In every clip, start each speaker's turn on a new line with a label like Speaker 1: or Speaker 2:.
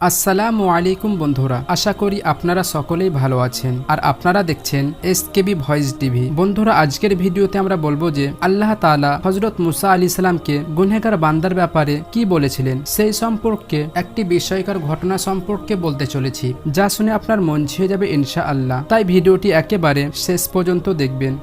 Speaker 1: আসসালামু আলাইকুম বন্ধুরা, আশা করি আপনারা সকলেই ভালো আছেন আর আপনারা দেখছেন এসকেবি ভয়েস টিভি। বন্ধুরা, আজকের ভিডিওতে আমরা বলবো যে আল্লাহ তাআলা হযরত মুসা আলাইহিস সালামকে গুনহগার বান্দার ব্যাপারে কি বলেছিলেন সেই সম্পর্কে একটি বিস্ময়কর ঘটনা সম্পর্কে বলতে চলেছি, যা শুনে আপনার মন ছুঁয়ে যাবে ইনশাআল্লাহ। তাই ভিডিওটি একেবারে শেষ পর্যন্ত দেখবেন।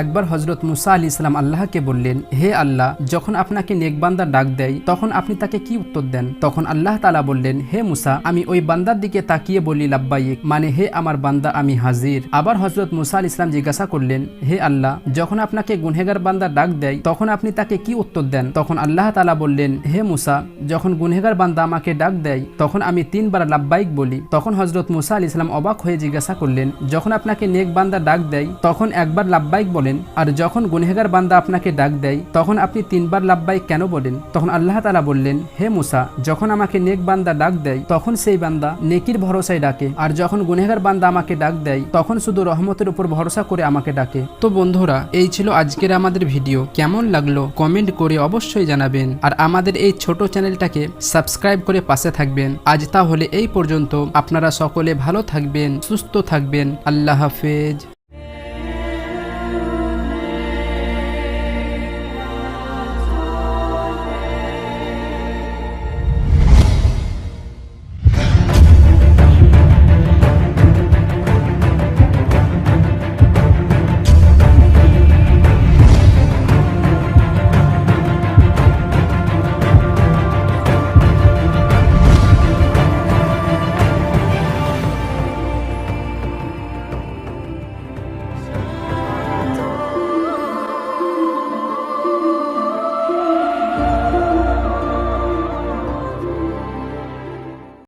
Speaker 1: একবার হযরত মুসা আলাইহিস সালাম আল্লাহকে বললেন, হে আল্লাহ, যখন আপনাকে নেকবান্দা ডাক দেয় তখন আপনি তাকে কি উত্তর দেন? তখন আল্লাহ তাআলা বললেন, হে মুসা, আমি ওই বান্দার দিকে তাকিয়ে বলি লাব্বাইক, মানে হে আমার বান্দা, আমি হাজির। আবার হযরত মুসা আলাইহিস সালাম জিজ্ঞাসা করলেন, হে আল্লাহ, যখন আপনাকে গুনহগার বান্দা ডাক দেয় তখন আপনি তাকে কি উত্তর দেন? তখন আল্লাহ তাআলা বললেন, হে মুসা, যখন গুনহগার বান্দা আমাকে ডাক দেয় তখন আমি 3 বার লাব্বাইক বলি। তখন হযরত মুসা আলাইহিস সালাম অবাক হয়ে জিজ্ঞাসা করলেন, যখন আপনাকে নেক বান্দা ডাক দেয় তখন একবার লাব্বাইক বলেন, আর যখন গুনহগার বান্দা আপনাকে ডাক দেয় তখন আপনি 3 বার লাব্বাইক কেন বলেন? তখন আল্লাহ তাআলা বললেন, হে মুসা, যখন আমাকে নেক বান্দা ডাক দেয় তখন সেই বান্দা নেকির ভরসায় ডাকে, আর যখন গুনহগার বান্দা আমাকে ডাক দেয় তখন শুধু রহমতের উপর ভরসা করে আমাকে ডাকে। তো বন্ধুরা, এই ছিল আজকের আমাদের ভিডিও। কেমন লাগলো কমেন্ট করে অবশ্যই জানাবেন, আর আমাদের এই ছোট চ্যানেলটাকে সাবস্ক্রাইব করে পাশে থাকবেন। আজ তাহলে এই পর্যন্ত। আপনারা সকলে ভালো থাকবেন, সুস্থ থাকবেন। আল্লাহ হাফেজ।